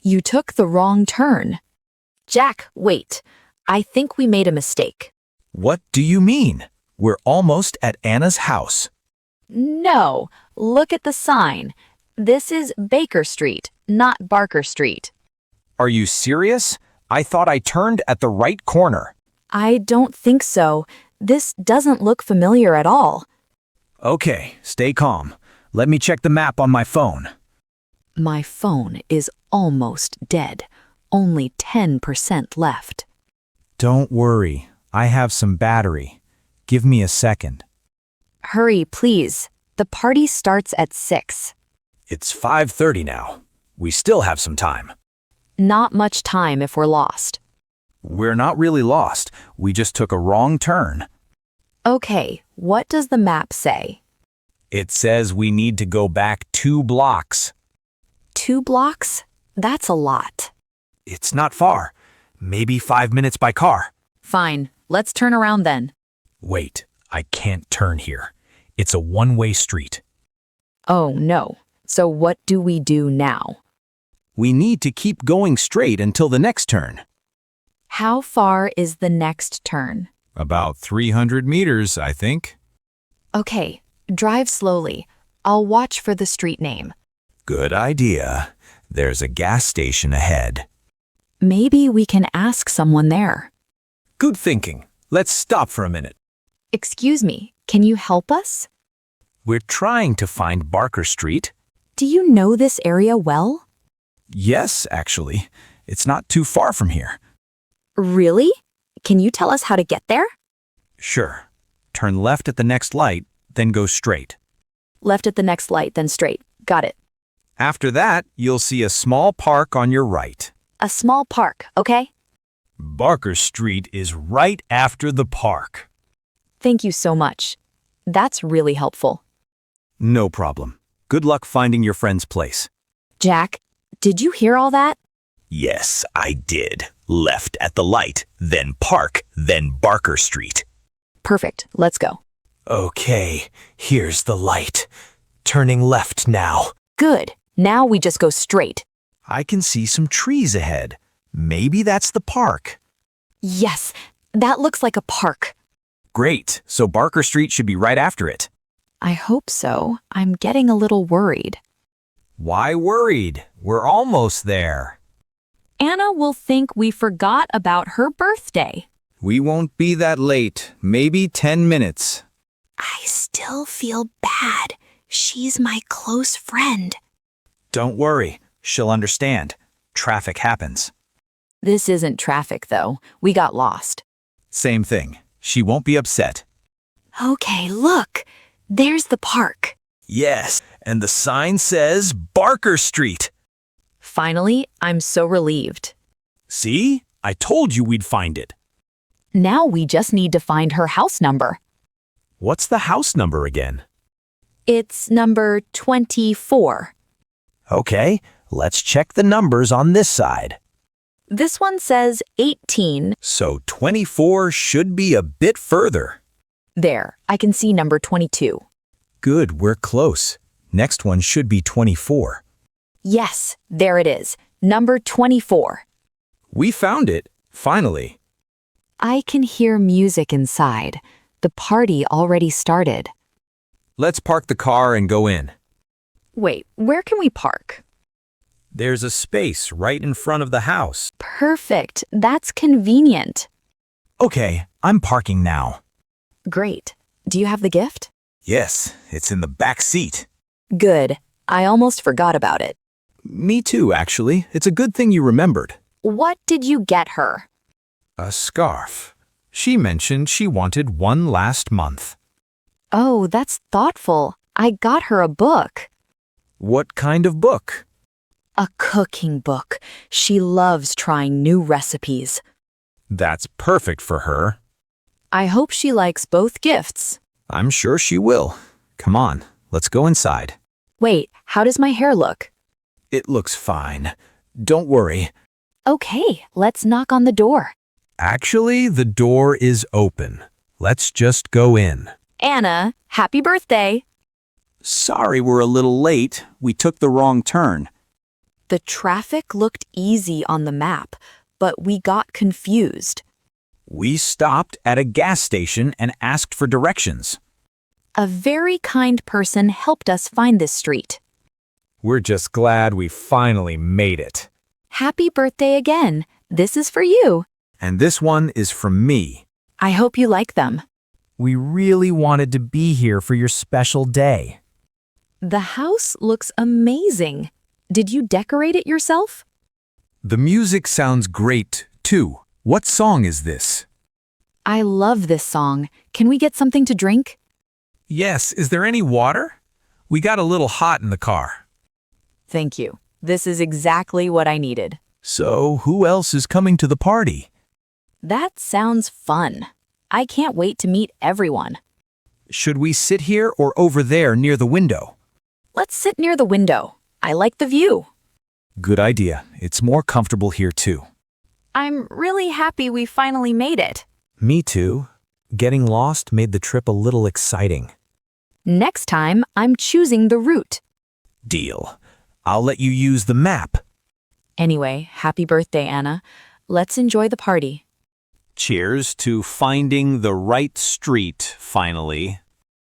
You took the wrong turn. Jack, wait. I think we made a mistake. What do you mean? We're almost at Anna's house. No, look at the sign. This is Baker Street, not Barker Street. Are you serious? I thought I turned at the right corner. I don't think so. This doesn't look familiar at all. Okay, stay calm. Let me check the map on my phone. My phone is almost dead. Only 10% left. Don't worry. I have some battery. Give me a second. Hurry, please. The party starts at 6. It's 5:30 now. We still have some time. Not much time if we're lost. We're not really lost. We just took a wrong turn. Okay, what does the map say? It says we need to go back 2 blocks. 2 blocks? That's a lot. It's not far. Maybe 5 minutes by car. Fine, let's turn around then. Wait, I can't turn here. It's a one-way street. Oh no. So what do we do now? We need to keep going straight until the next turn. How far is the next turn? About 300 meters, I think. Okay, drive slowly. I'll watch for the street name. Good idea. There's a gas station ahead. Maybe we can ask someone there. Good thinking. Let's stop for a minute. Excuse me, can you help us? We're trying to find Barker Street. Do you know this area well? Yes, actually. It's not too far from here. Really? Can you tell us how to get there? Sure. Turn left at the next light, then go straight. Left at the next light, then straight. Got it. After that, you'll see a small park on your right. A small park, okay? Barker Street is right after the park. Thank you so much. That's really helpful. No problem. Good luck finding your friend's place. Jack, did you hear all that? Yes, I did. Left at the light, then park, then Barker Street. Perfect. Let's go. Okay, here's the light. Turning left now. Good. Now we just go straight. I can see some trees ahead. Maybe that's the park. Yes, that looks like a park. Great, so Barker Street should be right after it. I hope so. I'm getting a little worried. Why worried? We're almost there. Anna will think we forgot about her birthday. We won't be that late. Maybe 10 minutes. I still feel bad. She's my close friend. Don't worry. She'll understand. Traffic happens. This isn't traffic, though. We got lost. Same thing. She won't be upset. Okay, look. There's the park. Yes, and the sign says Barker Street. Finally, I'm so relieved. See? I told you we'd find it. Now we just need to find her house number. What's the house number again? It's number 24. Okay, let's check the numbers on this side. This one says 18. So 24 should be a bit further. There, I can see number 22. Good, we're close. Next one should be 24. Yes, there it is. Number 24. We found it, finally. I can hear music inside. The party already started. Let's park the car and go in. Wait, where can we park? There's a space right in front of the house. Perfect. That's convenient. Okay, I'm parking now. Great. Do you have the gift? Yes, it's in the back seat. Good. I almost forgot about it. Me too, actually. It's a good thing you remembered. What did you get her? A scarf. She mentioned she wanted one last month. Oh, that's thoughtful. I got her a book. What kind of book? A cooking book. She loves trying new recipes. That's perfect for her. I hope she likes both gifts. I'm sure she will. Come on, let's go inside. Wait, how does my hair look? It looks fine. Don't worry. Okay, let's knock on the door. Actually, the door is open. Let's just go in. Anna, happy birthday. Sorry we're a little late. We took the wrong turn. The traffic looked easy on the map, but we got confused. We stopped at a gas station and asked for directions. A very kind person helped us find this street. We're just glad we finally made it. Happy birthday again. This is for you. And this one is from me. I hope you like them. We really wanted to be here for your special day. The house looks amazing. Did you decorate it yourself? The music sounds great, too. What song is this? I love this song. Can we get something to drink? Yes, is there any water? We got a little hot in the car. Thank you. This is exactly what I needed. So, who else is coming to the party? That sounds fun. I can't wait to meet everyone. Should we sit here or over there near the window? Let's sit near the window. I like the view. Good idea. It's more comfortable here, too. I'm really happy we finally made it. Me too. Getting lost made the trip a little exciting. Next time, I'm choosing the route. Deal. I'll let you use the map. Anyway, happy birthday, Anna. Let's enjoy the party. Cheers to finding the right street, finally.